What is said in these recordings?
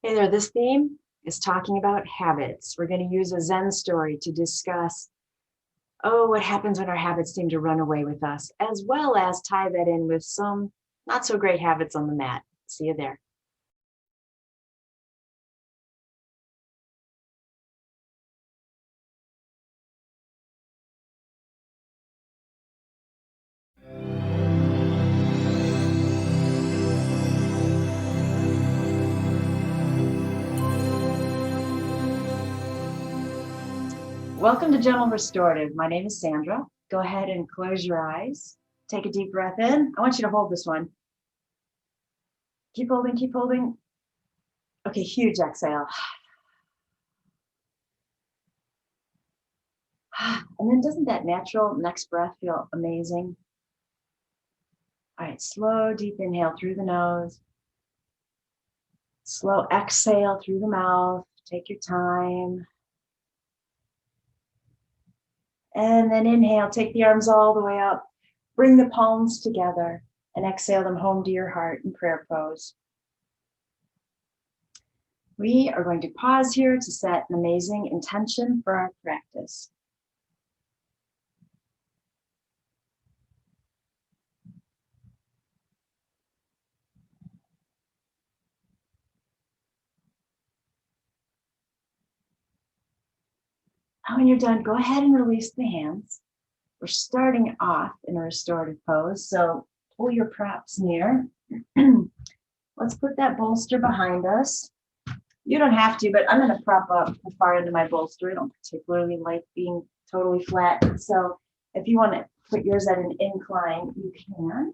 Hey there, this theme is talking about habits. We're going to use a Zen story to discuss, what happens when our habits seem to run away with us, as well as tie that in with some not so great habits on the mat. See you there. Welcome to Gentle Restorative. My name is Sandra. Go ahead and close your eyes. Take a deep breath in. I want you to hold this one. Keep holding, keep holding. Okay, huge exhale. And then doesn't that natural next breath feel amazing? All right, slow, deep inhale through the nose. Slow exhale through the mouth. Take your time. And then inhale, take the arms all the way up. Bring the palms together and exhale them home to your heart in prayer pose. We are going to pause here to set an amazing intention for our practice. When you're done, go ahead and release the hands. We're starting off in a restorative pose, so pull your props near. Let's put that bolster behind us. You don't have to, but I'm going to prop up the far end of my bolster. I don't particularly like being totally flat. So if you want to put yours at an incline, you can.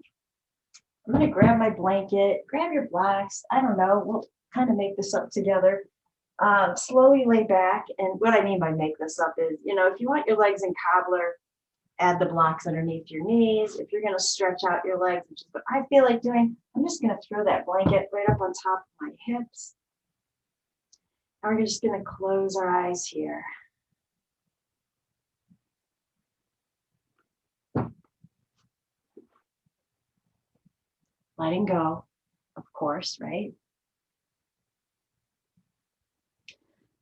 I'm going to grab my blanket, grab your blocks. I don't know. We'll kind of make this up together. Slowly lay back. And what I mean by make this up is, if you want your legs in cobbler, add the blocks underneath your knees. If you're going to stretch out your legs, which is what I feel like doing, I'm just going to throw that blanket right up on top of my hips. And we're just going to close our eyes here. Letting go, of course, right?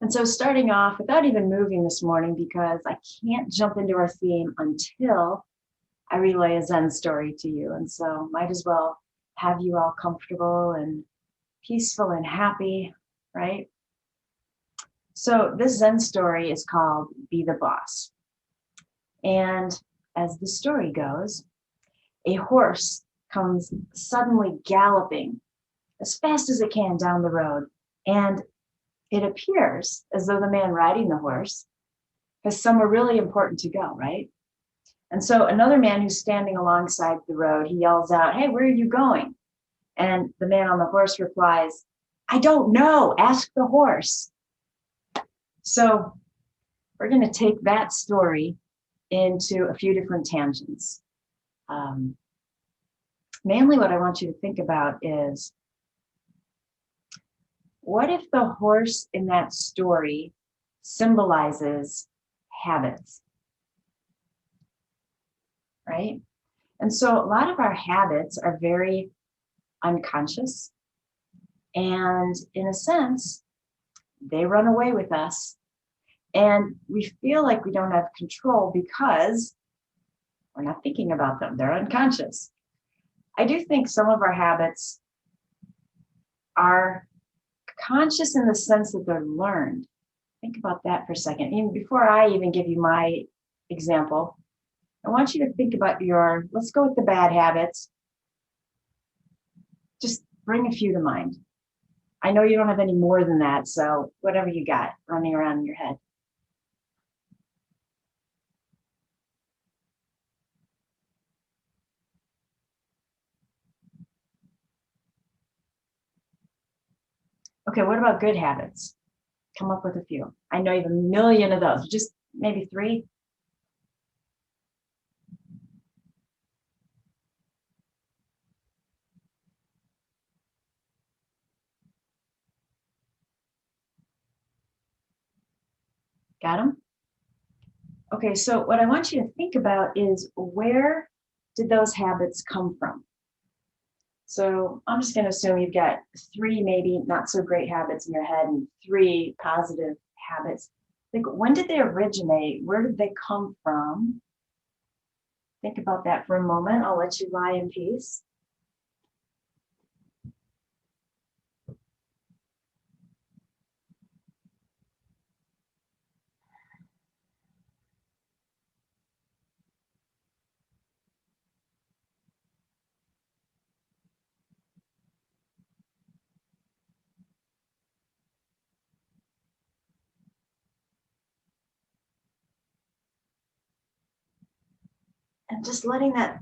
And so starting off without even moving this morning, because I can't jump into our theme until I relay a Zen story to you. And so might as well have you all comfortable and peaceful and happy, right? So this Zen story is called Be the Boss. And as the story goes, a horse comes suddenly galloping as fast as it can down the road. And it appears as though the man riding the horse has somewhere really important to go, right? And so another man who's standing alongside the road, he yells out, "Hey, where are you going?" And the man on the horse replies, "I don't know, ask the horse." So we're going to take that story into a few different tangents. Mainly what I want you to think about is, what if the horse in that story symbolizes habits, right? And so a lot of our habits are very unconscious. And in a sense, they run away with us. And we feel like we don't have control because we're not thinking about them. They're unconscious. I do think some of our habits are conscious in the sense that they're learned. Think about that for a second. Even before I even give you my example, I want you to think about let's go with the bad habits. Just bring a few to mind. I know you don't have any more than that, so whatever you got running around in your head. Okay, what about good habits? Come up with a few. I know you have a million of those, just maybe 3. Got them? Okay, so what I want you to think about is, where did those habits come from? So I'm just going to assume you've got 3 maybe not so great habits in your head and 3 positive habits. Think, when did they originate? Where did they come from? Think about that for a moment. I'll let you lie in peace. And just letting that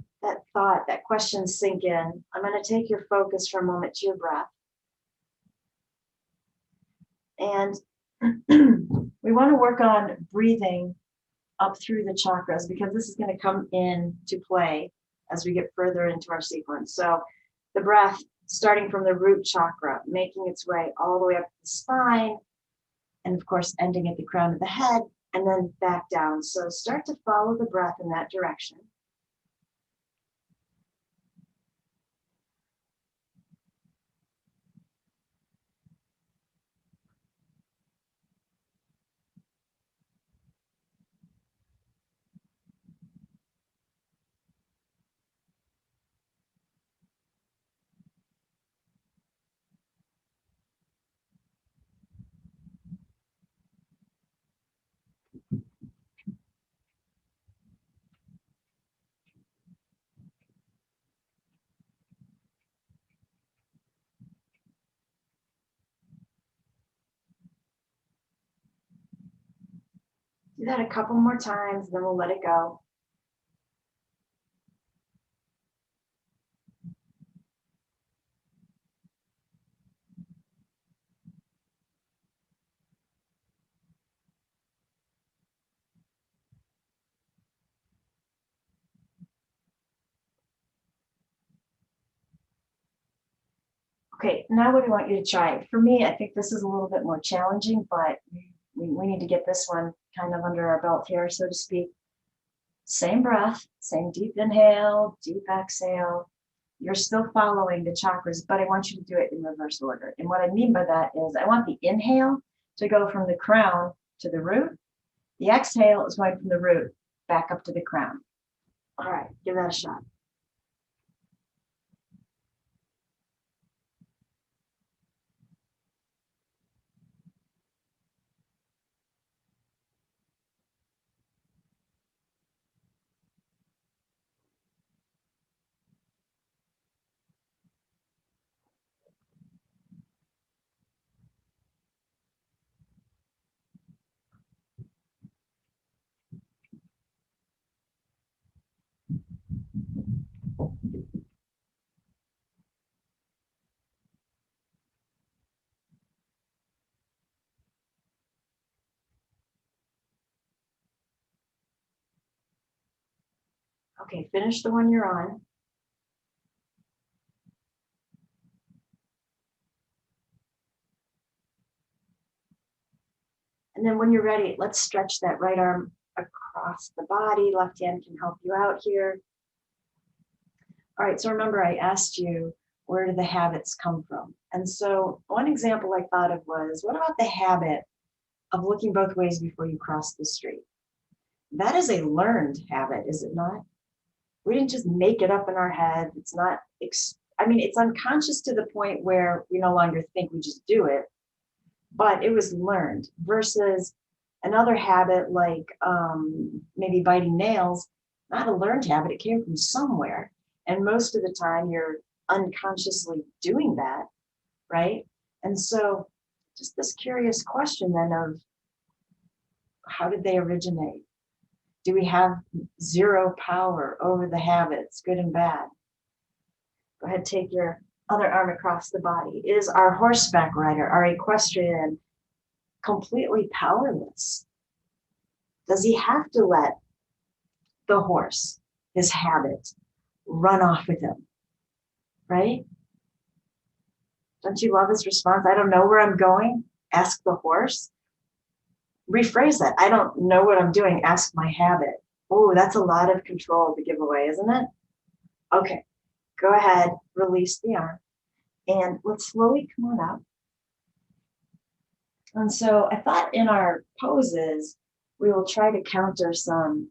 thought, that question sink in. I'm going to take your focus for a moment to your breath. And we want to work on breathing up through the chakras, because this is going to come in to play as we get further into our sequence. So the breath starting from the root chakra, making its way all the way up the spine, and of course ending at the crown of the head, and then back down. So start to follow the breath in that direction. Do that a couple more times, then we'll let it go. Okay, now what do I want you to try? For me, I think this is a little bit more challenging, but we need to get this one kind of under our belt here, so to speak. Same breath, same deep inhale, deep exhale. You're still following the chakras, but I want you to do it in reverse order. And what I mean by that is I want the inhale to go from the crown to the root. The exhale is going from the root back up to the crown. All right, give that a shot. Okay, finish the one you're on. And then when you're ready, let's stretch that right arm across the body. Left hand can help you out here. All right, so remember I asked you, where do the habits come from? And so one example I thought of was, what about the habit of looking both ways before you cross the street? That is a learned habit, is it not? We didn't just make it up in our head. It's not, I mean, it's unconscious to the point where we no longer think, we just do it, but it was learned versus another habit like maybe biting nails, not a learned habit, it came from somewhere. And most of the time you're unconsciously doing that, right? And so just this curious question then of, how did they originate? Do we have zero power over the habits, good and bad? Go ahead, take your other arm across the body. Is our horseback rider, our equestrian, completely powerless? Does he have to let the horse, his habit, run off with him? Right? Don't you love his response? I don't know where I'm going. Ask the horse. Rephrase that. I don't know what I'm doing. Ask my habit. Oh, that's a lot of control to give away, isn't it? Okay, go ahead, release the arm, and let's slowly come on up. And so I thought in our poses, we will try to counter some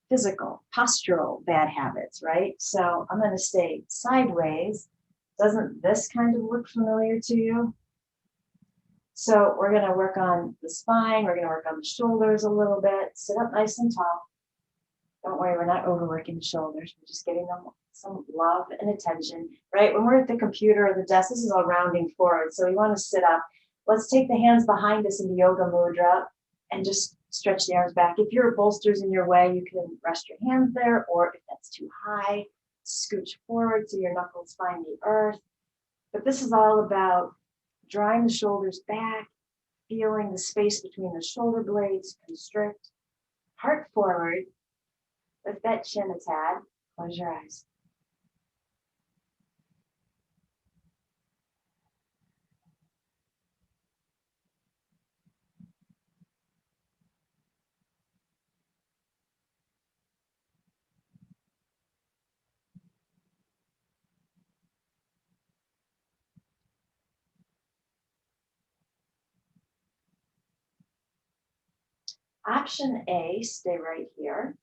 physical, postural bad habits, right? So I'm going to stay sideways. Doesn't this kind of look familiar to you? So we're going to work on the spine. We're going to work on the shoulders a little bit. Sit up nice and tall. Don't worry, we're not overworking the shoulders. We're just getting them some love and attention, right? When we're at the computer or the desk, this is all rounding forward. So we want to sit up. Let's take the hands behind us in yoga mudra and just stretch the arms back. If your bolster's in your way, you can rest your hands there, or if that's too high, scooch forward so your knuckles find the earth. But this is all about drawing the shoulders back, feeling the space between the shoulder blades constrict, heart forward, lift that chin a tad, close your eyes. Option A, stay right here.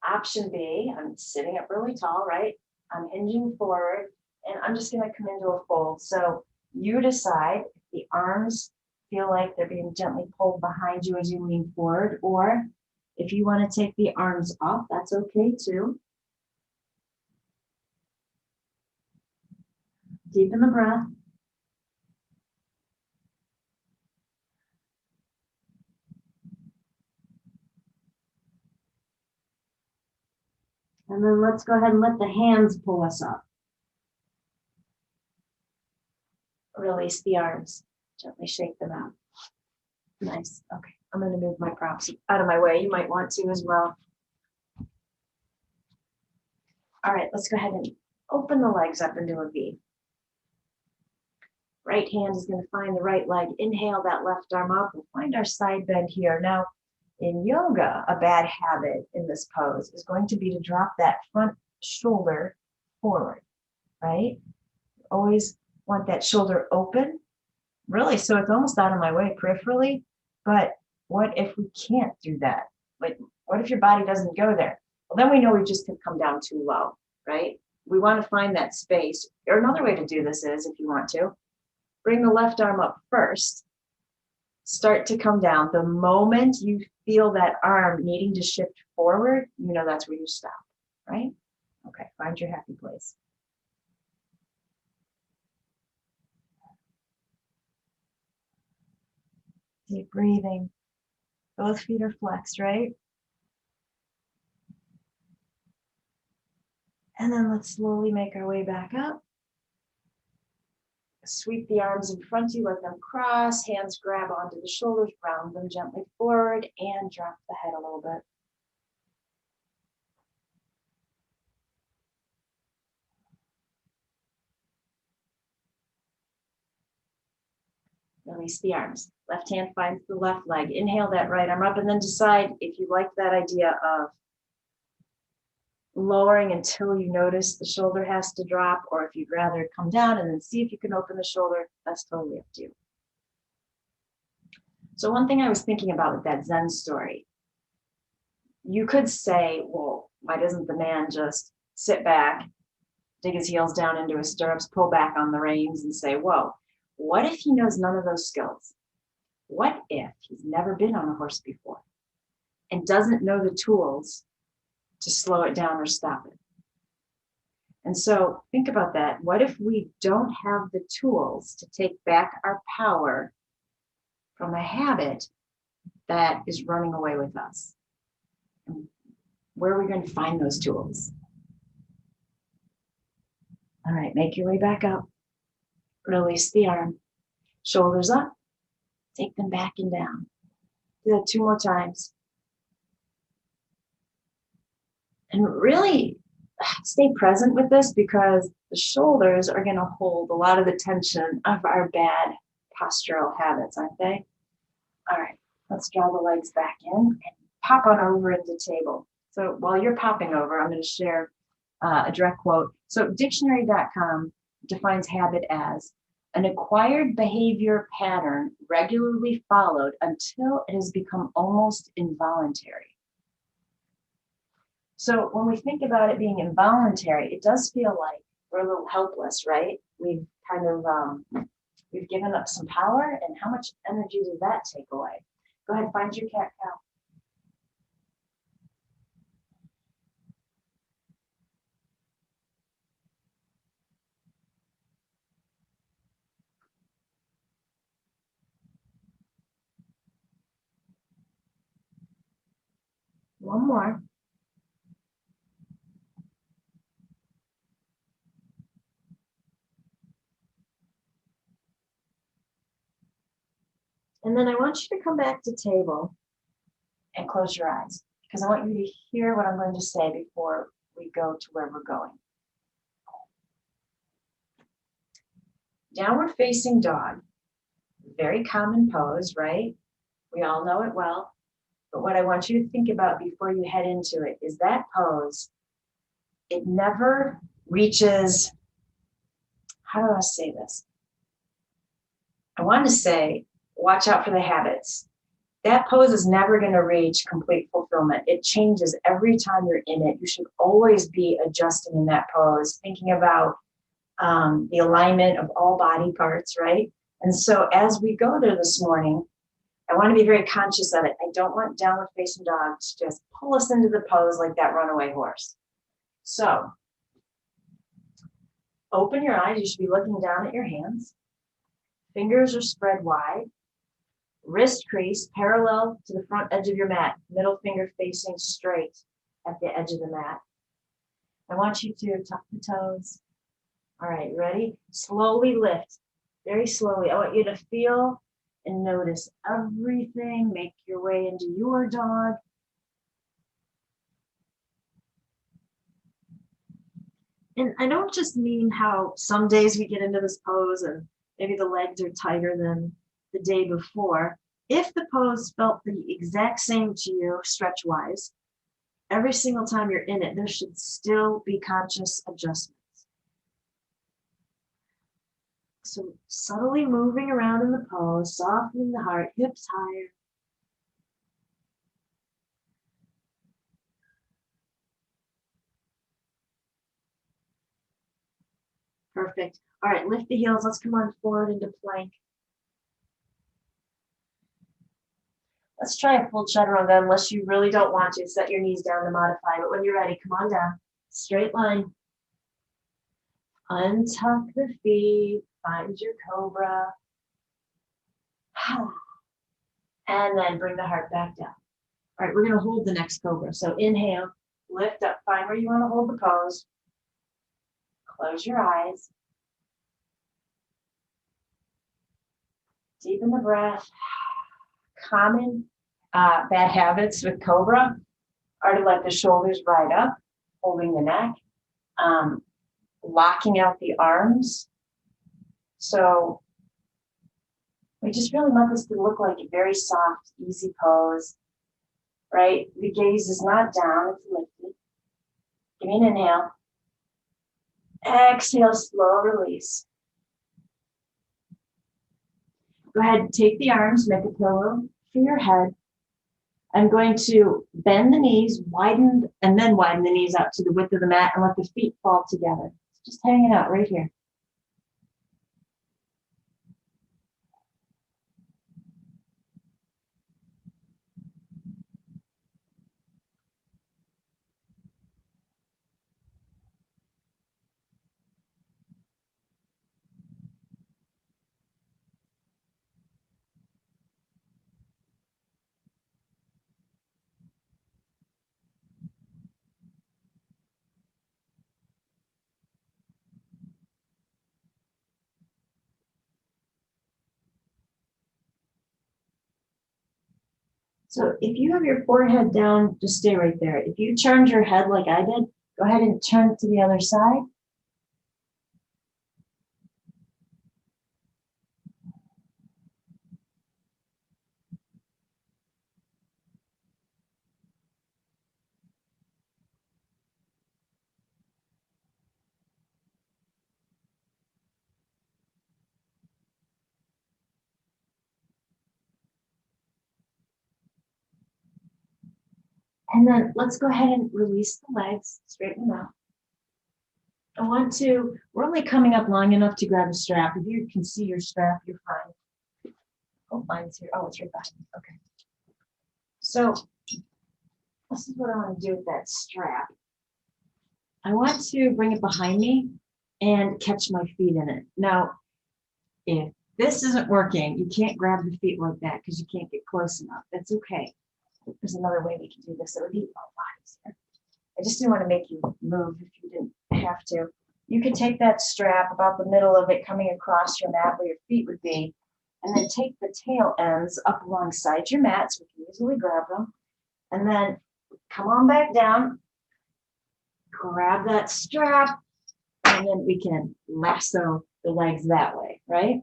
Option B, I'm sitting up really tall, right? I'm hinging forward, and I'm just going to come into a fold. So you decide if the arms feel like they're being gently pulled behind you as you lean forward, or if you want to take the arms up, that's okay too. Deepen the breath. And then let's go ahead and let the hands pull us up. Release the arms. Gently shake them out. Nice. Okay. I'm going to move my props out of my way. You might want to as well. All right. Let's go ahead and open the legs up into a V. Right hand is going to find the right leg. Inhale that left arm up. We'll find our side bend here. Now, in yoga, a bad habit in this pose is going to be to drop that front shoulder forward, right? Always want that shoulder open, really, so it's almost out of my way peripherally. But what if we can't do that? Like, what if your body doesn't go there? Well, then we know we just could come down too low, right? We want to find that space. Or another way to do this is, if you want to, bring the left arm up first. Start to come down. The moment you feel that arm needing to shift forward, you know that's where you stop, right? Okay, find your happy place. Deep breathing. Both feet are flexed, right? And then let's slowly make our way back up. Sweep the arms in front of you, let them cross, hands grab onto the shoulders, round them gently forward, and drop the head a little bit. Release the arms. Left hand finds the left leg. Inhale that right arm up, and then decide if you like that idea of lowering until you notice the shoulder has to drop, or if you'd rather come down and then see if you can open the shoulder. That's totally up to you. So one thing I was thinking about with that Zen story, you could say, well, why doesn't the man just sit back, dig his heels down into his stirrups, pull back on the reins and say, whoa, what if he knows none of those skills? What if he's never been on a horse before and doesn't know the tools to slow it down or stop it? And so think about that. What if we don't have the tools to take back our power from a habit that is running away with us? And where are we going to find those tools? All right, make your way back up. Release the arm. Shoulders up. Take them back and down. Do that 2 more times. And really stay present with this, because the shoulders are going to hold a lot of the tension of our bad postural habits, aren't they? All right, let's draw the legs back in and pop on over into table. So while you're popping over, I'm going to share a direct quote. So dictionary.com defines habit as an acquired behavior pattern regularly followed until it has become almost involuntary. So when we think about it being involuntary, it does feel like we're a little helpless, right? We've kind of, we've given up some power, and how much energy does that take away? Go ahead, find your cat cow. One more. And then I want you to come back to table and close your eyes, because I want you to hear what I'm going to say before we go to where we're going. Downward facing dog, very common pose, right? We all know it well. But what I want you to think about before you head into it is that pose, it never reaches, how do I say this? I want to say, watch out for the habits. That pose is never going to reach complete fulfillment. It changes every time you're in it. You should always be adjusting in that pose, thinking about the alignment of all body parts, right? And so as we go there this morning, I want to be very conscious of it. I don't want downward facing dog to just pull us into the pose like that runaway horse. So open your eyes. You should be looking down at your hands. Fingers are spread wide. Wrist crease parallel to the front edge of your mat. Middle finger facing straight at the edge of the mat. I want you to tuck the toes. All right, ready? Slowly lift, very slowly. I want you to feel and notice everything. Make your way into your dog. And I don't just mean how some days we get into this pose and maybe the legs are tighter than the day before. If the pose felt the exact same to you stretch-wise, every single time you're in it, there should still be conscious adjustments. So subtly moving around in the pose, softening the heart, hips higher. Perfect. All right, lift the heels. Let's come on forward into plank. Let's try a full chaturanga unless you really don't want to. Set your knees down to modify. But when you're ready, come on down. Straight line. Untuck the feet. Find your cobra. And then bring the heart back down. All right, we're going to hold the next cobra. So inhale, lift up. Find where you want to hold the pose. Close your eyes. Deepen the breath. Common bad habits with cobra are to let the shoulders ride up, holding the neck, locking out the arms. So we just really want this to look like a very soft, easy pose, right? The gaze is not down, it's lifted. Give me an inhale. Exhale, slow release. Go ahead, take the arms, make a pillow for your head. I'm going to bend the knees, widen, and then widen the knees out to the width of the mat and let the feet fall together. Just hanging out right here. So if you have your forehead down, just stay right there. If you turned your head like I did, go ahead and turn it to the other side. And then let's go ahead and release the legs, straighten them out. We're only coming up long enough to grab a strap. If you can see your strap, you're fine. Oh, mine's here. Oh, it's right behind me. Okay. So this is what I want to do with that strap. I want to bring it behind me and catch my feet in it. Now, if this isn't working, you can't grab the feet like that because you can't get close enough. That's okay. There's another way we can do this. It would be a lot easier. I just didn't want to make you move if you didn't have to. You could take that strap about the middle of it coming across your mat where your feet would be, and then take the tail ends up alongside your mat so we can easily grab them. And then come on back down, grab that strap, and then we can lasso the legs that way, right?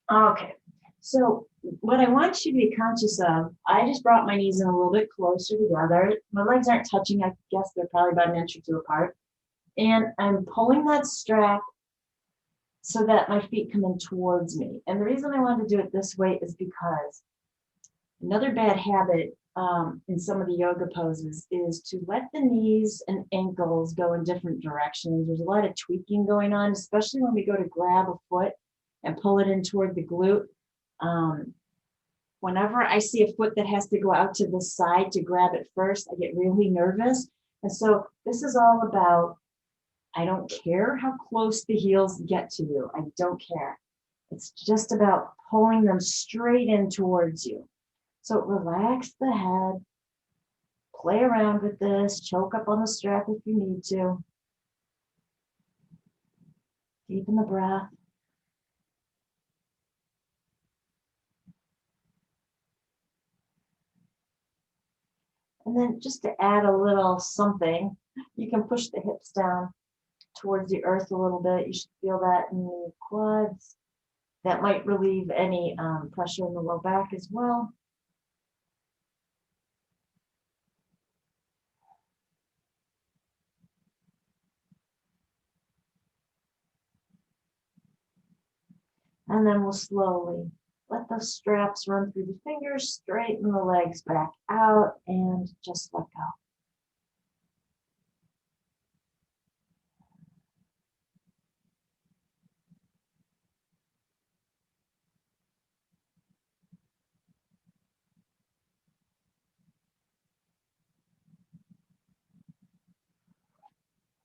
Okay, so what I want you to be conscious of, I just brought my knees in a little bit closer together. My legs aren't touching. I guess they're probably about an inch or two apart. And I'm pulling that strap so that my feet come in towards me. And the reason I want to do it this way is because another bad habit in some of the yoga poses is to let the knees and ankles go in different directions. There's a lot of tweaking going on, especially when we go to grab a foot and pull it in toward the glute. Whenever I see a foot that has to go out to the side to grab it first, I get really nervous. And so this is all about, I don't care how close the heels get to you. I don't care. It's just about pulling them straight in towards you. So relax the head, play around with this, choke up on the strap if you need to. Deepen the breath. And then just to add a little something, you can push the hips down towards the earth a little bit. You should feel that in the quads. That might relieve any pressure in the low back as well. And then we'll slowly let the straps run through the fingers, straighten the legs back out, and just let go.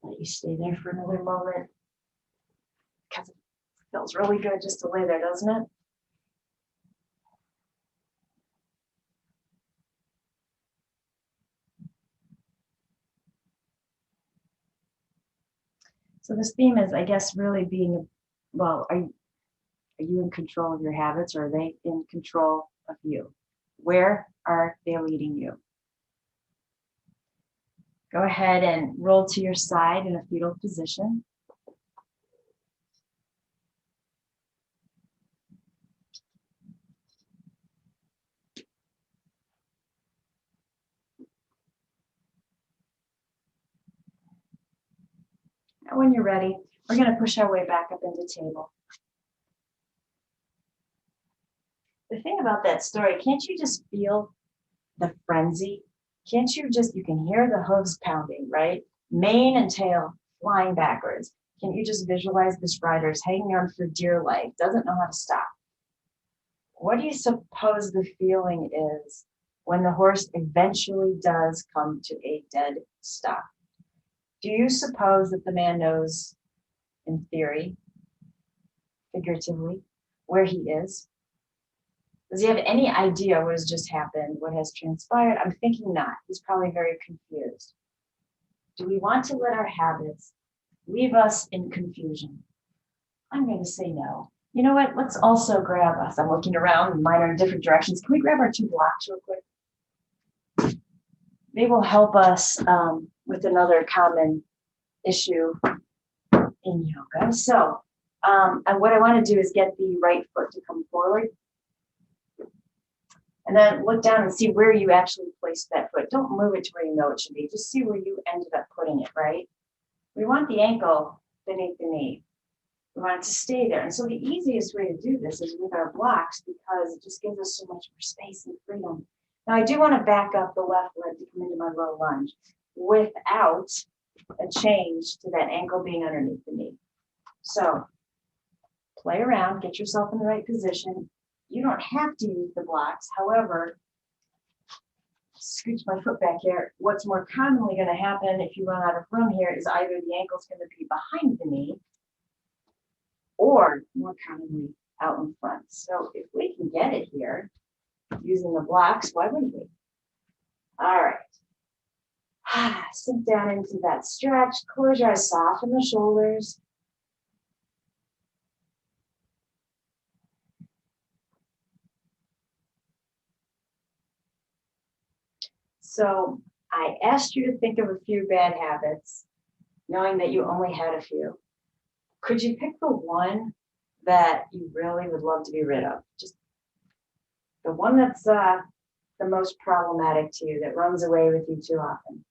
Let you stay there for another moment, because it feels really good just to lay there, doesn't it? So this theme is, I guess, really being, well, are you in control of your habits, or are they in control of you? Where are they leading you? Go ahead and roll to your side in a fetal position. And when you're ready, we're going to push our way back up into table. The thing about that story, can't you just feel the frenzy? Can't you just, you can hear the hooves pounding, right? Mane and tail flying backwards. Can you just visualize this rider's hanging on for dear life, doesn't know how to stop? What do you suppose the feeling is when the horse eventually does come to a dead stop? Do you suppose that the man knows, in theory, figuratively, where he is? Does he have any idea what has just happened, what has transpired? I'm thinking not. He's probably very confused. Do we want to let our habits leave us in confusion? I'm going to say no. You know what? Let's also grab us. I'm looking around, mine are in different directions. Can we grab our two blocks real quick? They will help us with another common issue in yoga. So, and what I want to do is get the right foot to come forward. And then look down and see where you actually placed that foot. Don't move it to where you know it should be. Just see where you ended up putting it, right? We want the ankle beneath the knee. We want it to stay there. And so the easiest way to do this is with our blocks because it just gives us so much more space and freedom. Now I do want to back up the left leg to come into my low lunge without a change to that ankle being underneath the knee. So play around, get yourself in the right position. You don't have to use the blocks. However, scooch my foot back here. What's more commonly going to happen if you run out of room here is either the ankle's going to be behind the knee or more commonly out in front. So if we can get it here using the blocks, why wouldn't we? All right. Sink down into that stretch. Close your eyes, soften the shoulders. So I asked you to think of a few bad habits, knowing that you only had a few. Could you pick the one that you really would love to be rid of? Just the one that's the most problematic to you, that runs away with you too often.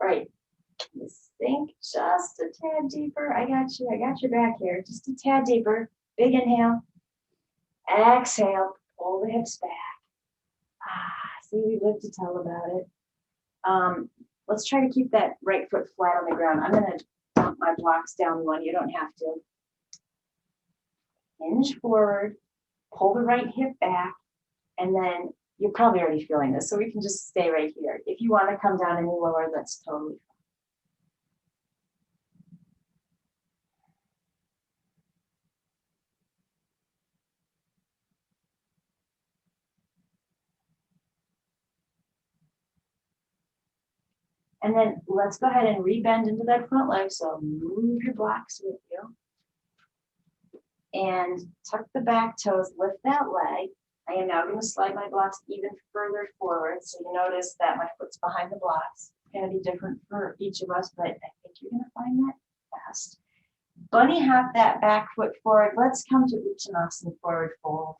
Right. Sink just a tad deeper. I got you. I got your back here. Just a tad deeper. Big inhale. Exhale. Pull the hips back. See, we live to tell about it. Let's try to keep that right foot flat on the ground. I'm going to dump my blocks down one. You don't have to. Hinge forward. Pull the right hip back. And then you're probably already feeling this, so we can just stay right here. If you want to come down any lower, that's totally fine. And then let's go ahead and rebend into that front leg. So move your blocks with you. And tuck the back toes, lift that leg. I am now going to slide my blocks even further forward. So you notice that my foot's behind the blocks. It's going to be different for each of us, but I think you're going to find that best. Bunny hop that back foot forward. Let's come to Uttanasana, forward fold.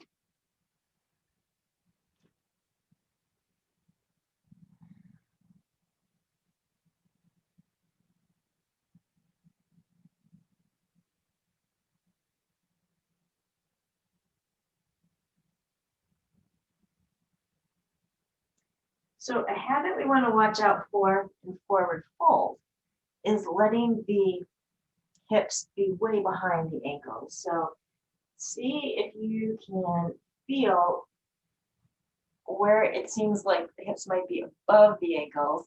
So a habit we want to watch out for in forward fold is letting the hips be way behind the ankles. So see if you can feel where it seems like the hips might be above the ankles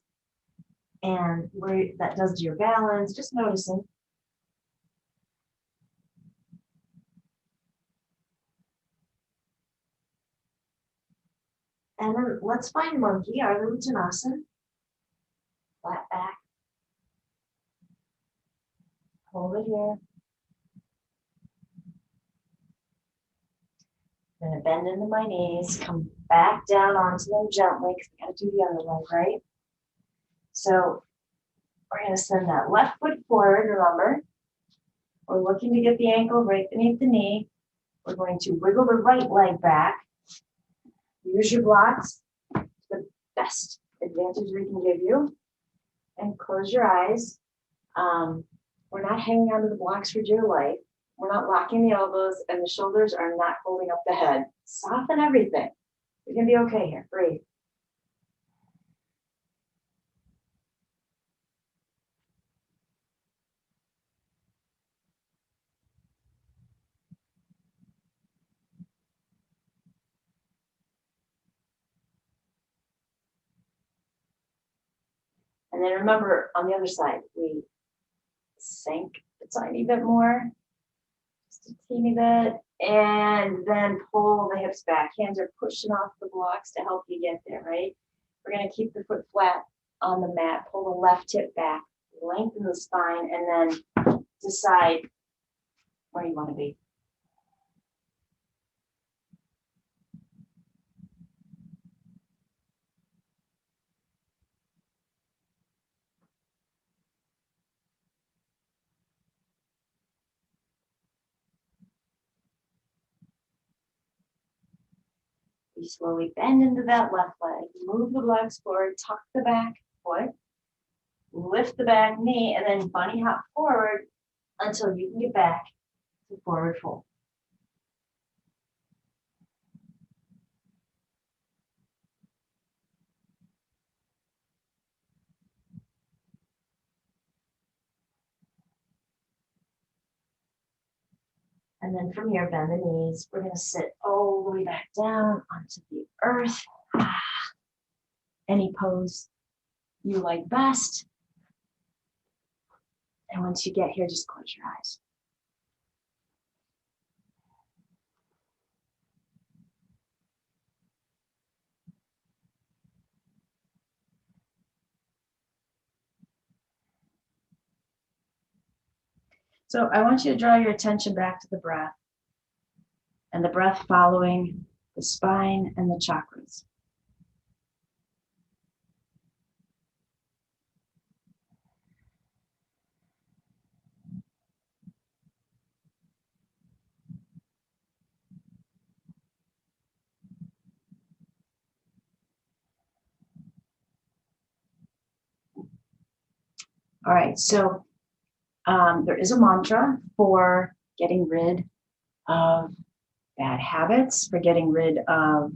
and where that does to your balance, just noticing. And then let's find monkey, Ardha Uttanasana. Flat back. Hold it here. I'm going to bend into my knees, come back down onto them gently because we got to do the other leg, right? So we're going to send that left foot forward, remember. We're looking to get the ankle right beneath the knee. We're going to wiggle the right leg back. Use your blocks, the best advantage we can give you. And close your eyes. We're not hanging onto the blocks for dear life. We're not locking the elbows, and the shoulders are not holding up the head. Soften everything. You're going to be okay here. Breathe. And then remember, on the other side, we sink a tiny bit more, just a teeny bit, and then pull the hips back. Hands are pushing off the blocks to help you get there, right? We're going to keep the foot flat on the mat, pull the left hip back, lengthen the spine, and then decide where you want to be. You slowly bend into that left leg, move the legs forward, tuck the back foot, lift the back knee, and then bunny hop forward until you can get back to forward fold. And then from here, bend the knees. We're going to sit all the way back down onto the earth. Any pose you like best. And once you get here, just close your eyes. So I want you to draw your attention back to the breath, and the breath following the spine and the chakras. All right, so there is a mantra for getting rid of bad habits, for getting rid of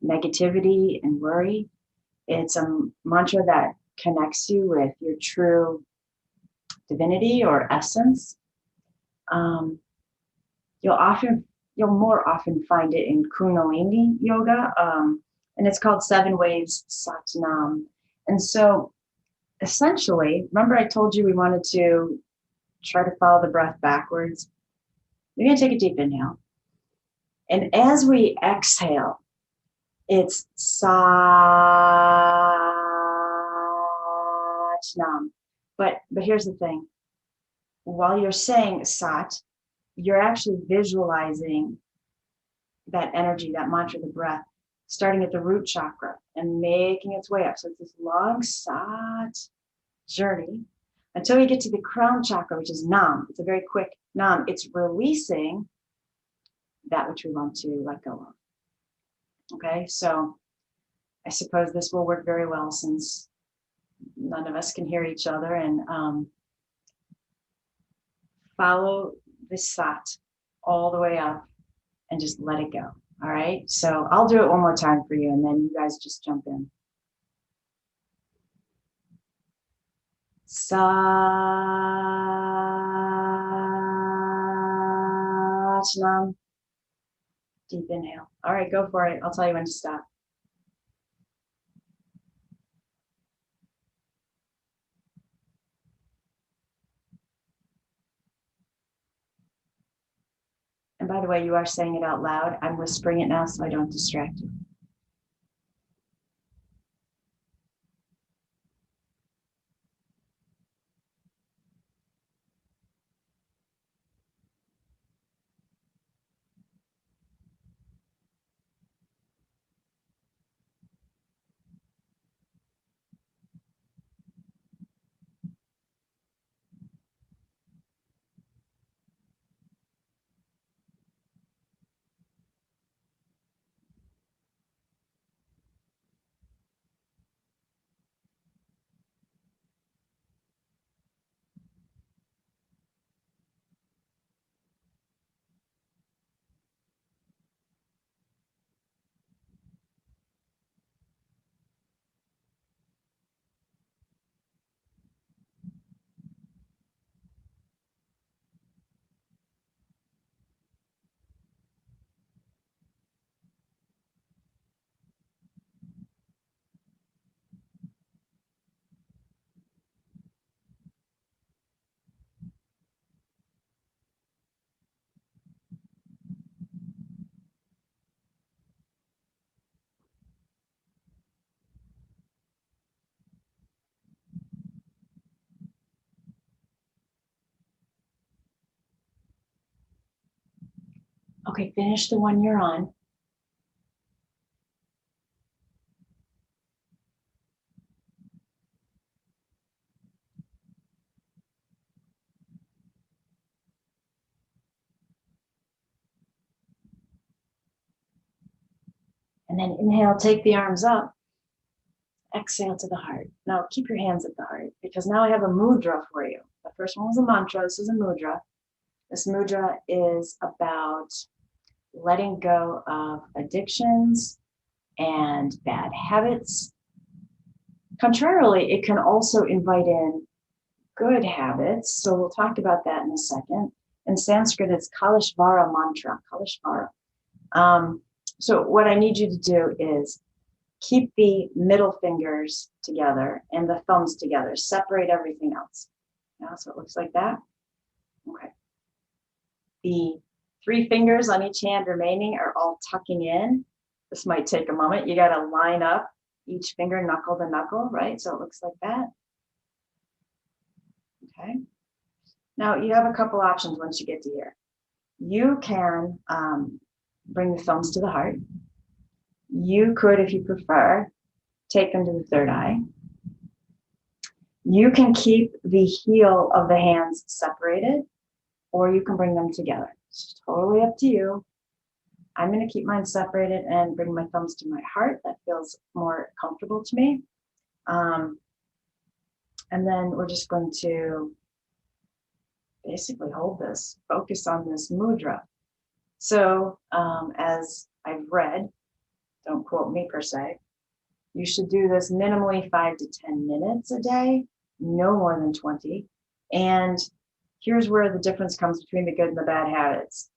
negativity and worry. It's a mantra that connects you with your true divinity or essence. You'll more often find it in Kundalini yoga, and it's called 7 Waves Sat Nam. And so essentially, remember I told you we wanted to try to follow the breath backwards. You're going to take a deep inhale. And as we exhale, it's Sat Nam. But here's the thing. While you're saying Sat, you're actually visualizing that energy, that mantra, the breath, starting at the root chakra and making its way up. So it's this long Sat journey until you get to the crown chakra, which is Nam. It's a very quick Nam. It's releasing that which we want to let go of. Okay, so I suppose this will work very well since none of us can hear each other, and follow the Sat all the way up and just let it go. All right, so I'll do it one more time for you, and then you guys just jump in. Sat Nam. Deep inhale. All right, go for it. I'll tell you when to stop. And by the way, you are saying it out loud. I'm whispering it now so I don't distract you. Okay, finish the one you're on. And then inhale, take the arms up. Exhale to the heart. Now keep your hands at the heart because now I have a mudra for you. The first one was a mantra. This is a mudra. This mudra is about letting go of addictions and bad habits. Contrarily, it can also invite in good habits. So we'll talk about that in a second. In Sanskrit, it's Kaleshwara mantra, Kaleshwara. So what I need you to do is keep the middle fingers together and the thumbs together. Separate everything else. Yeah, so it looks like that. Okay. The 3 fingers on each hand remaining are all tucking in. This might take a moment. You got to line up each finger knuckle to knuckle, right? So it looks like that. Okay. Now you have a couple options once you get to here. You can bring the thumbs to the heart. You could, if you prefer, take them to the third eye. You can keep the heel of the hands separated, or you can bring them together. It's totally up to you. I'm going to keep mine separated and bring my thumbs to my heart. That feels more comfortable to me. And then we're just going to basically hold this, focus on this mudra. So as I've read, don't quote me per se, you should do this minimally 5 to 10 minutes a day, no more than 20. And here's where the difference comes between the good and the bad habits.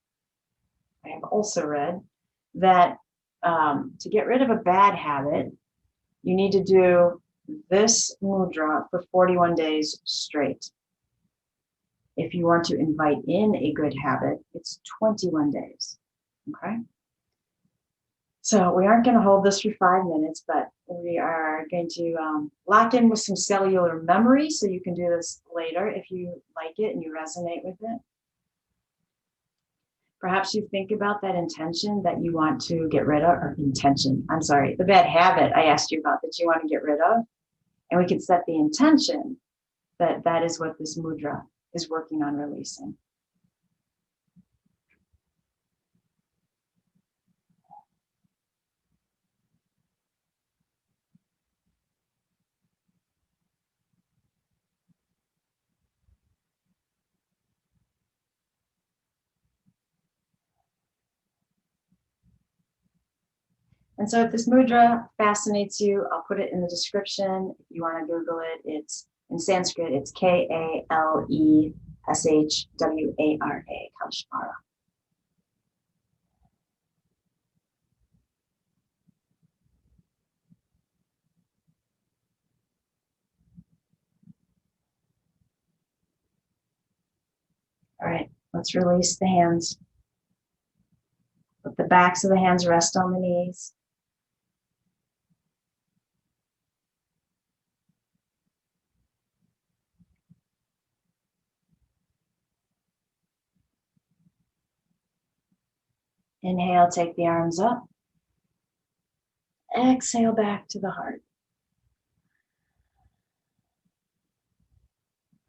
I have also read that to get rid of a bad habit, you need to do this mudra for 41 days straight. If you want to invite in a good habit, it's 21 days, okay? So we aren't going to hold this for 5 minutes, but we are going to lock in with some cellular memory so you can do this later if you like it and you resonate with it. Perhaps you think about that intention that you want to get rid of, or the bad habit I asked you about that you want to get rid of. And we could set the intention that that is what this mudra is working on releasing. And so if this mudra fascinates you, I'll put it in the description. If you want to Google it, it's in Sanskrit, it's Kaleshwara, Kaleshwara. All right, let's release the hands. Let the backs of the hands rest on the knees. Inhale, take the arms up. Exhale back to the heart.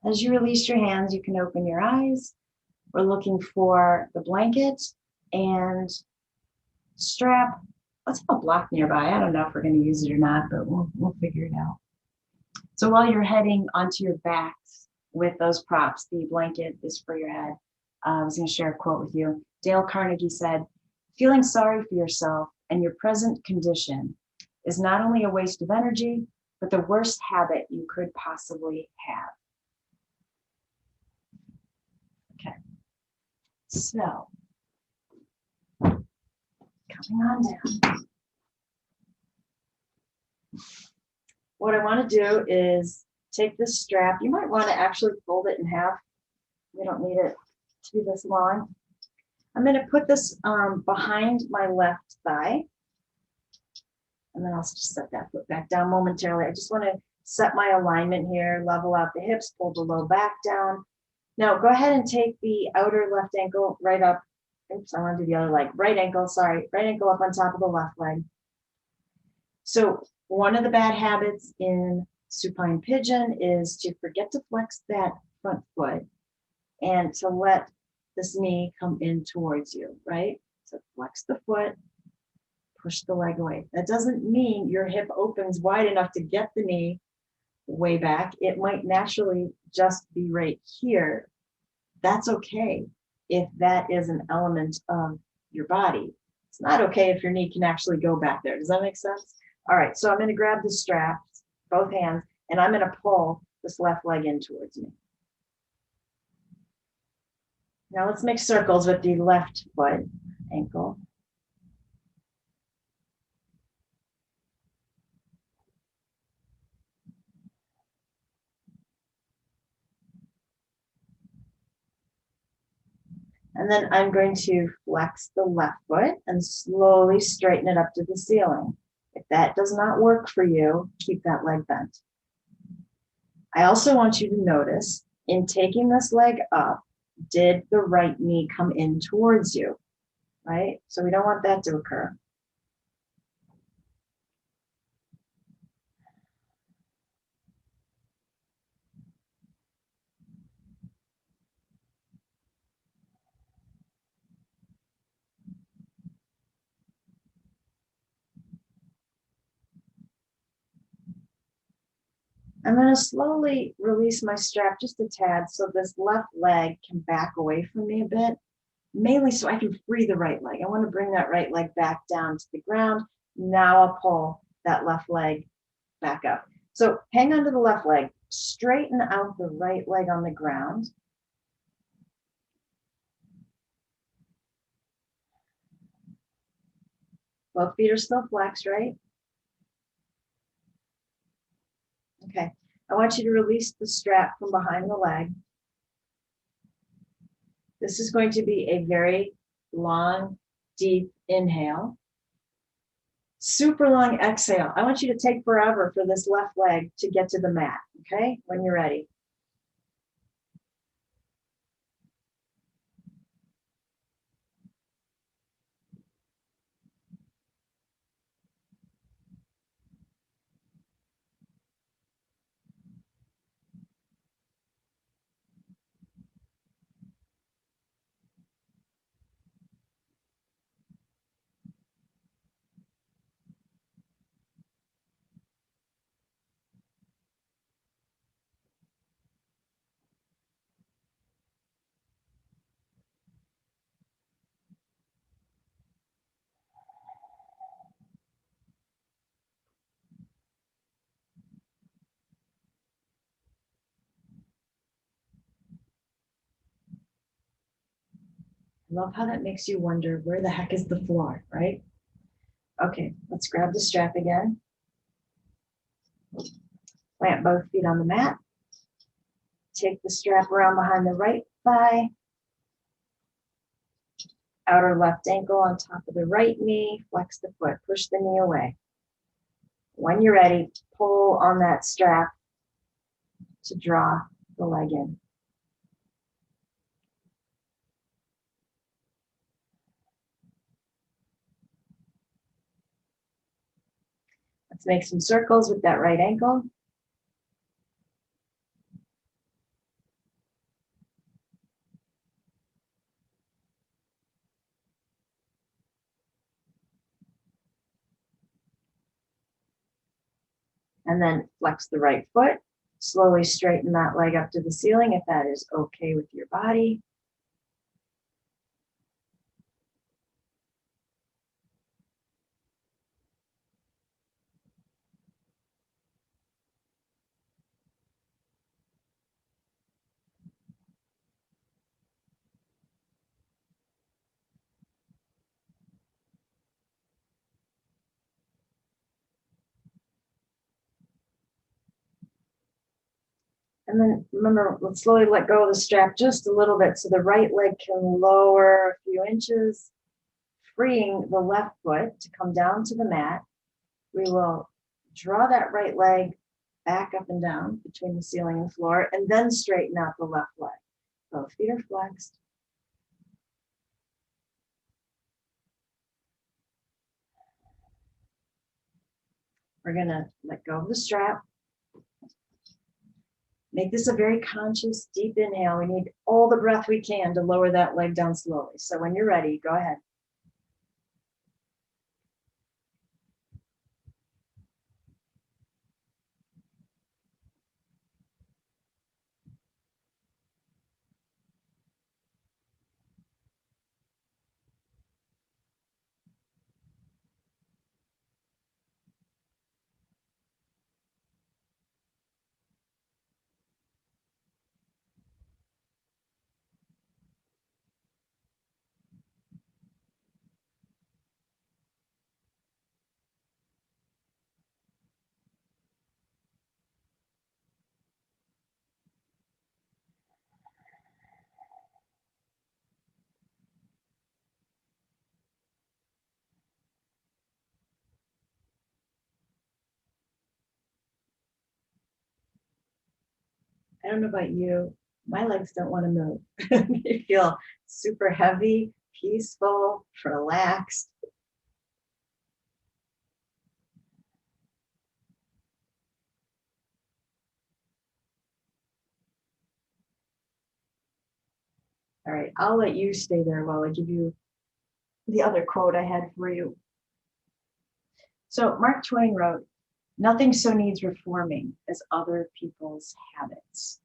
As you release your hands, you can open your eyes. We're looking for the blanket and strap. Let's have a block nearby. I don't know if we're going to use it or not, but we'll figure it out. So while you're heading onto your backs with those props, the blanket is for your head. I was going to share a quote with you. Dale Carnegie said, "Feeling sorry for yourself and your present condition is not only a waste of energy, but the worst habit you could possibly have." Okay. So, coming on down. What I want to do is take this strap. You might want to actually fold it in half. We don't need it to be this long. I'm going to put this behind my left thigh. And then I'll just set that foot back down momentarily. I just want to set my alignment here, level out the hips, pull the low back down. Now go ahead and take the outer left ankle right up. Oops, I want to do the other leg. Right ankle up on top of the left leg. So one of the bad habits in supine pigeon is to forget to flex that front foot and to let this knee come in towards you, right? So flex the foot, push the leg away. That doesn't mean your hip opens wide enough to get the knee way back. It might naturally just be right here. That's okay if that is an element of your body. It's not okay if your knee can actually go back there. Does that make sense? All right, so I'm going to grab the straps, both hands, and I'm going to pull this left leg in towards me. Now let's make circles with the left foot, ankle. And then I'm going to flex the left foot and slowly straighten it up to the ceiling. If that does not work for you, keep that leg bent. I also want you to notice, in taking this leg up, did the right knee come in towards you, right? So we don't want that to occur. I'm going to slowly release my strap just a tad so this left leg can back away from me a bit, mainly so I can free the right leg. I want to bring that right leg back down to the ground. Now I'll pull that left leg back up. So hang on to the left leg, straighten out the right leg on the ground. Both feet are still flexed, right? Okay, I want you to release the strap from behind the leg. This is going to be a very long, deep inhale. Super long exhale. I want you to take forever for this left leg to get to the mat, okay? When you're ready. I love how that makes you wonder, where the heck is the floor, right? Okay, let's grab the strap again. Plant both feet on the mat. Take the strap around behind the right thigh. Outer left ankle on top of the right knee. Flex the foot, push the knee away. When you're ready, pull on that strap to draw the leg in. Let's make some circles with that right ankle. And then flex the right foot. Slowly straighten that leg up to the ceiling if that is okay with your body. And then remember, let's slowly let go of the strap just a little bit so the right leg can lower a few inches, freeing the left foot to come down to the mat. We will draw that right leg back up and down between the ceiling and the floor, and then straighten out the left leg. Both feet are flexed. We're going to let go of the strap. Make this a very conscious, deep inhale. We need all the breath we can to lower that leg down slowly. So when you're ready, go ahead. I don't know about you, my legs don't want to move. They feel super heavy, peaceful, relaxed. All right, I'll let you stay there while I give you the other quote I had for you. So Mark Twain wrote, "Nothing so needs reforming as other people's habits,"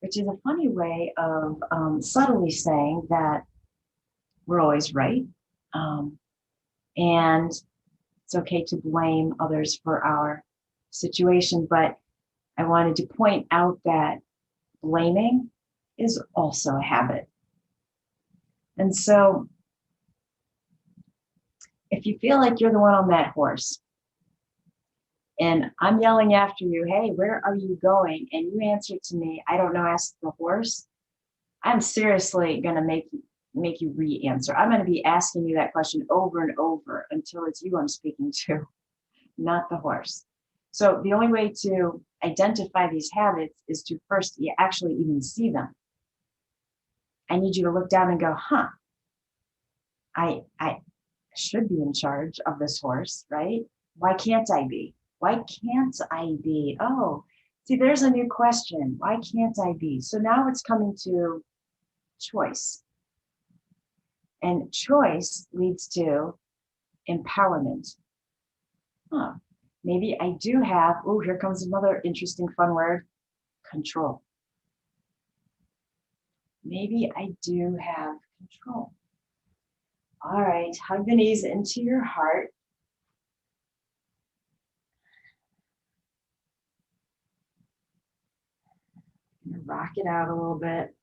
which is a funny way of subtly saying that we're always right. Um, and it's okay to blame others for our situation. But I wanted to point out that blaming is also a habit. And so if you feel like you're the one on that horse and I'm yelling after you, "Hey, where are you going?" And you answer to me, "I don't know, ask the horse," I'm seriously going to make you re-answer. I'm going to be asking you that question over and over until it's you I'm speaking to, not the horse. So the only way to identify these habits is to first actually even see them. I need you to look down and go, I should be in charge of this horse, right? Why can't I be? Why can't I be? Oh, see, there's a new question. Why can't I be? So now it's coming to choice. And choice leads to empowerment. Maybe I do have, oh, here comes another interesting fun word, control. Maybe I do have control. All right, hug the knees into your heart. Rock it out a little bit.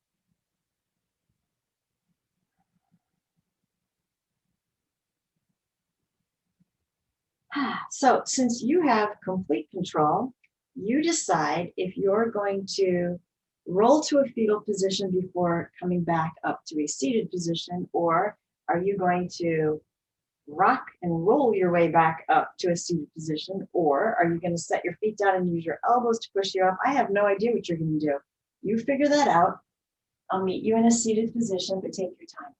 So since you have complete control, you decide if you're going to roll to a fetal position before coming back up to a seated position, or are you going to rock and roll your way back up to a seated position, or are you going to set your feet down and use your elbows to push you up? I have no idea what you're going to do. You figure that out. I'll meet you in a seated position, but take your time.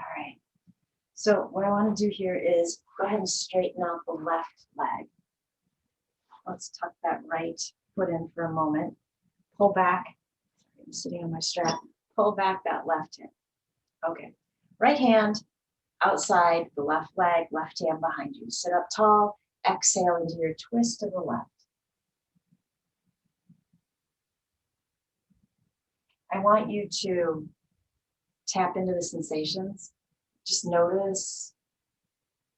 All right. So what I want to do here is go ahead and straighten out the left leg. Let's tuck that right foot in for a moment. Pull back. I'm sitting on my strap. Pull back that left hip. Okay. Right hand outside the left leg, left hand behind you. Sit up tall. Exhale into your twist to the left. I want you to tap into the sensations. Just notice,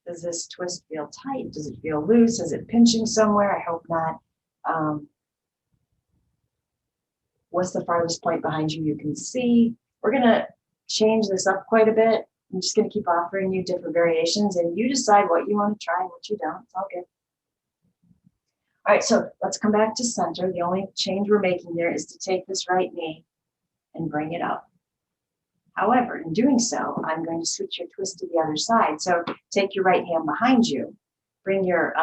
does this twist feel tight? Does it feel loose? Is it pinching somewhere? I hope not. What's the farthest point behind you can see? We're going to change this up quite a bit. I'm just going to keep offering you different variations, and you decide what you want to try and what you don't. It's all good. All right, so let's come back to center. The only change we're making there is to take this right knee and bring it up. However, in doing so, I'm going to switch your twist to the other side. So take your right hand behind you, bring your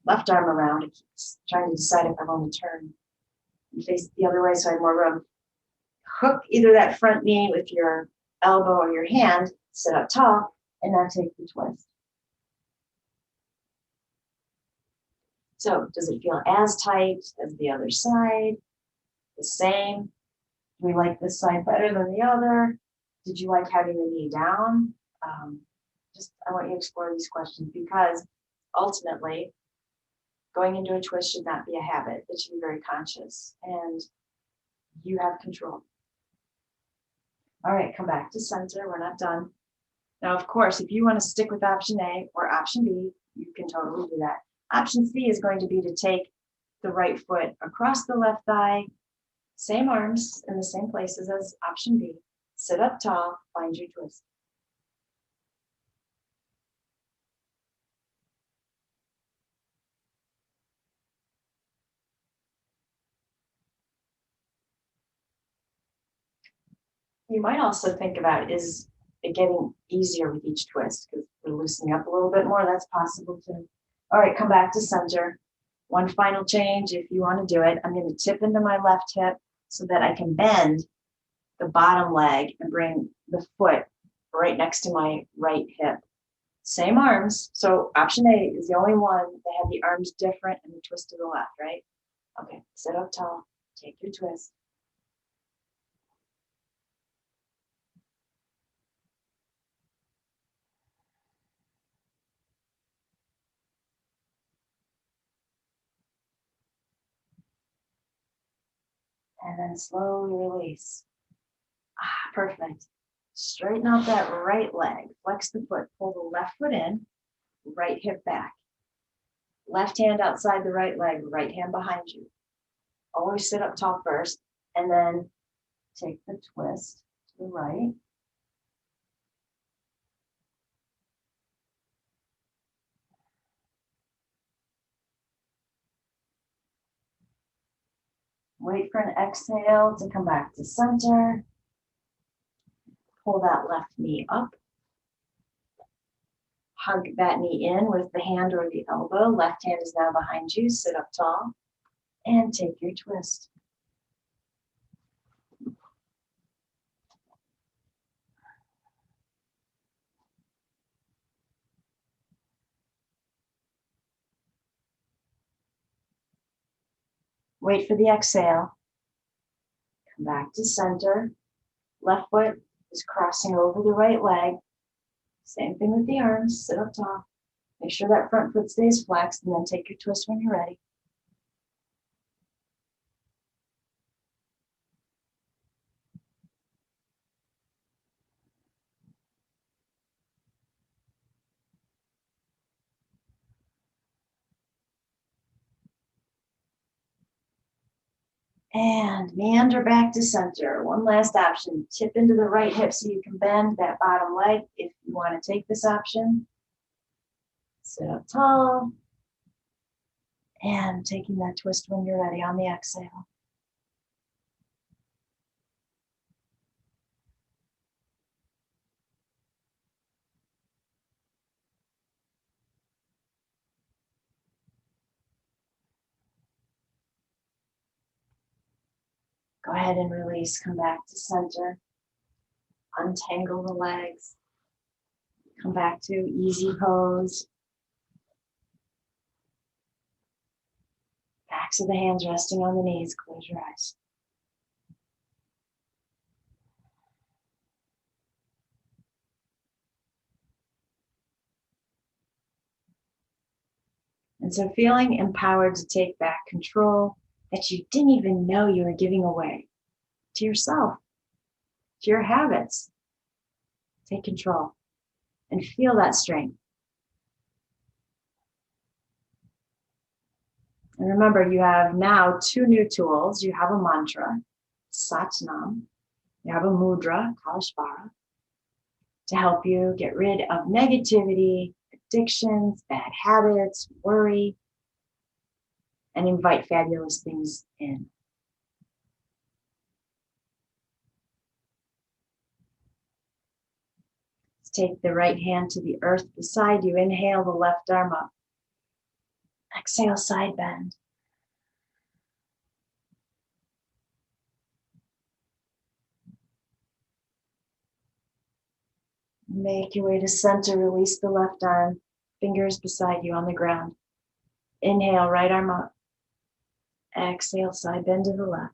left arm around. I keep trying to decide if I want to turn and face the other way so I have more room. Hook either that front knee with your elbow or your hand, sit up tall, and now take the twist. So does it feel as tight as the other side? The same? Do we like this side better than the other? Did you like having the knee down? I want you to explore these questions, because ultimately going into a twist should not be a habit. It should be very conscious, and you have control. All right, come back to center. We're not done. Now, of course, if you want to stick with option A or option B, you can totally do that. Option C is going to be to take the right foot across the left thigh. Same arms in the same places as option B. Sit up tall, find your twist. You might also think about, is it getting easier with each twist because we're loosening up a little bit more? That's possible too. All right, come back to center. One final change, if you want to do it, I'm going to tip into my left hip so that I can bend the bottom leg and bring the foot right next to my right hip. Same arms. So option A is the only one that had the arms different and the twist to the left, right? Okay, sit up tall, take your twist. And then slowly release. Ah, perfect. Straighten out that right leg. Flex the foot. Pull the left foot in, right hip back. Left hand outside the right leg, right hand behind you. Always sit up tall first, and then take the twist to the right. Wait for an exhale to come back to center. Pull that left knee up. Hug that knee in with the hand or the elbow. Left hand is now behind you. Sit up tall and take your twist. Wait for the exhale. Come back to center. Left foot is crossing over the right leg. Same thing with the arms. Sit up tall. Make sure that front foot stays flexed, and then take your twist when you're ready. And meander back to center. One last option. Tip into the right hip so you can bend that bottom leg if you want to take this option. Sit up tall. And taking that twist when you're ready on the exhale. Go ahead and release. Come back to center. Untangle the legs. Come back to easy pose. Backs of the hands resting on the knees. Close your eyes. And so feeling empowered to take back control that you didn't even know you were giving away to yourself, to your habits. Take control and feel that strength. And remember, you have now 2 new tools. You have a mantra, Satnam. You have a mudra, Kaleshwara, to help you get rid of negativity, addictions, bad habits, worry, and invite fabulous things in. Let's take the right hand to the earth beside you. Inhale the left arm up. Exhale, side bend. Make your way to center. Release the left arm. Fingers beside you on the ground. Inhale, right arm up. Exhale, side bend to the left.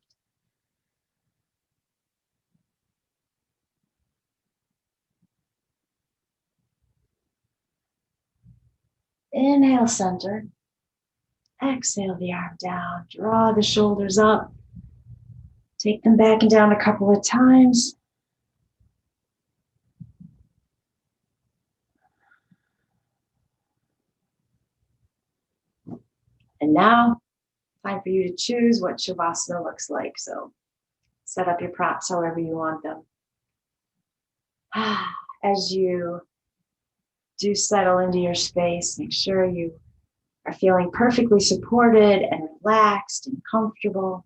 Inhale, center. Exhale the arm down. Draw the shoulders up. Take them back and down a couple of times. And now, time for you to choose what Shavasana looks like. So set up your props however you want them. As you do settle into your space, make sure you are feeling perfectly supported and relaxed and comfortable.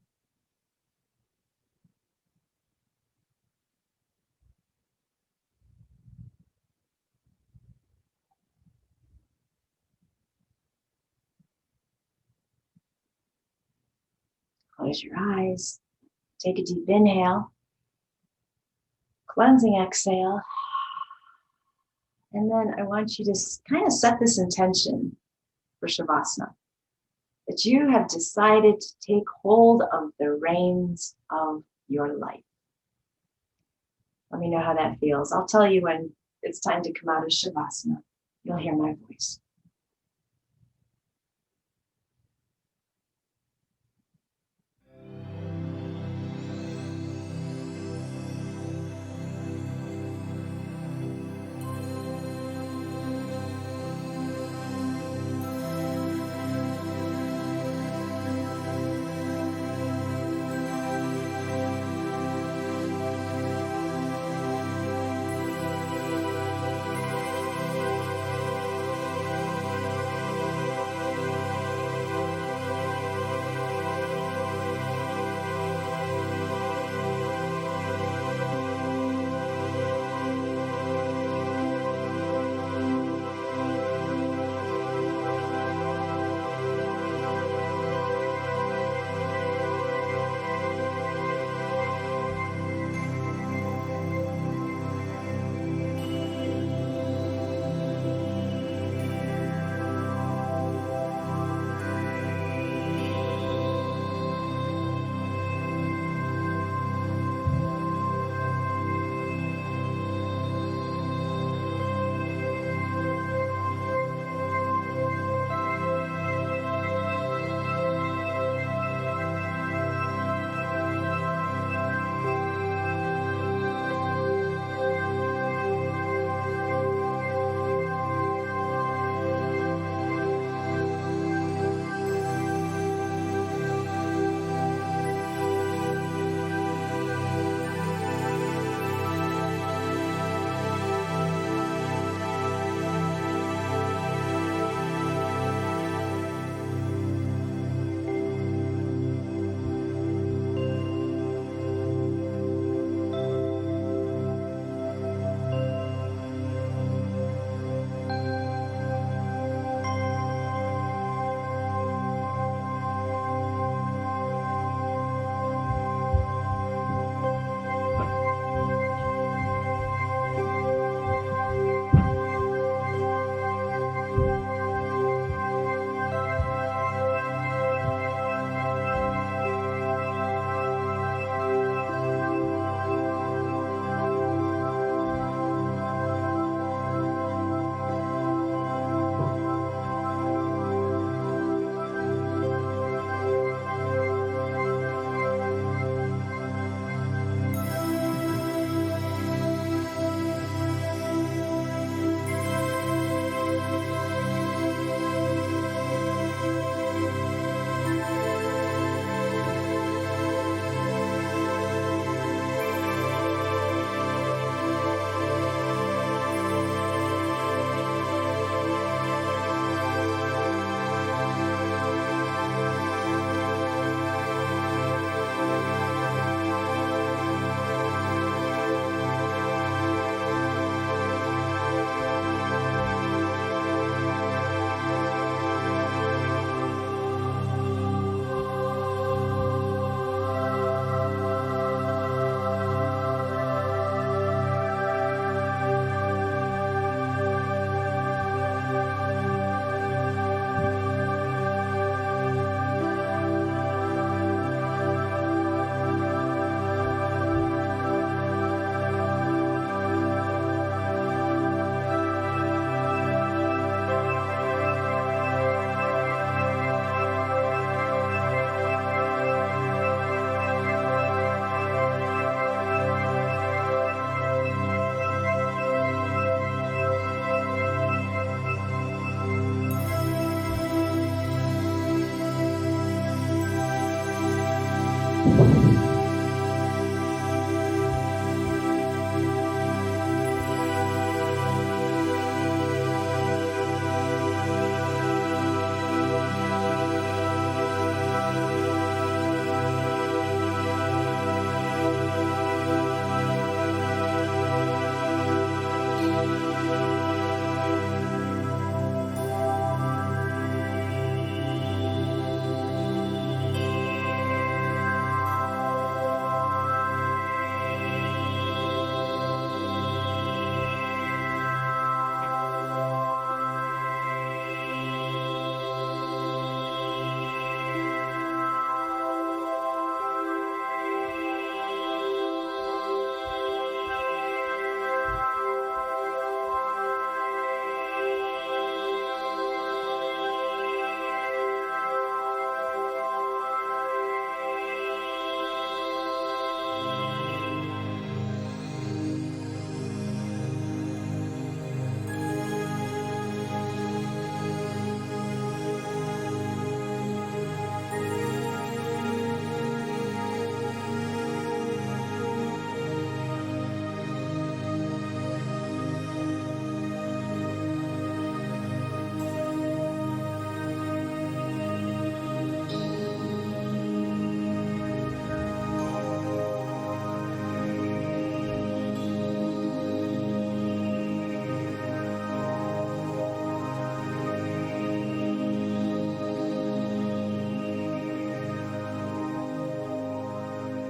Close your eyes. Take a deep inhale. Cleansing exhale. And then I want you to kind of set this intention for Shavasana, that you have decided to take hold of the reins of your life. Let me know how that feels. I'll tell you when it's time to come out of Shavasana. You'll hear my voice.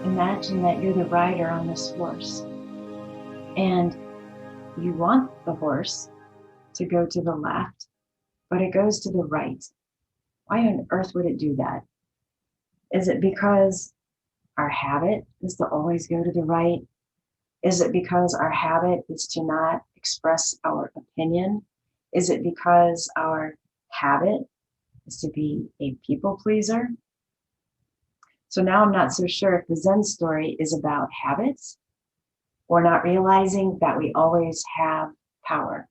Imagine that you're the rider on this horse, and you want the horse to go to the left, but it goes to the right. Why on earth would it do that? Is it because our habit is to always go to the right? Is it because our habit is to not express our opinion? Is it because our habit is to be a people pleaser? So now I'm not so sure if the Zen story is about habits or not realizing that we always have power.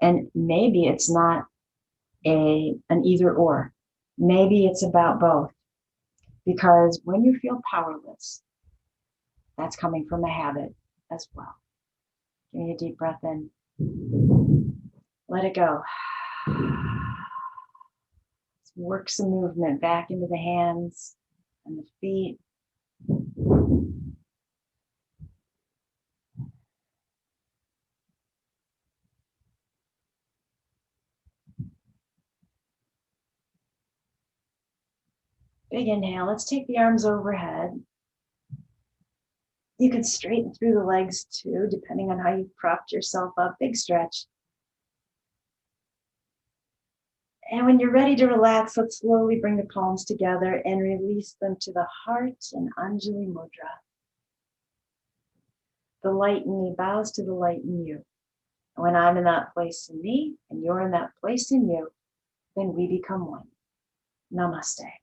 And maybe it's not an either or. Maybe it's about both. Because when you feel powerless, that's coming from a habit as well. Give me a deep breath in. Let it go. Let's work some movement back into the hands and the feet. Big inhale. Let's take the arms overhead. You can straighten through the legs too, depending on how you propped yourself up. Big stretch. And when you're ready to relax, let's slowly bring the palms together and release them to the heart and Anjali Mudra. The light in me bows to the light in you. And when I'm in that place in me and you're in that place in you, then we become one. Namaste.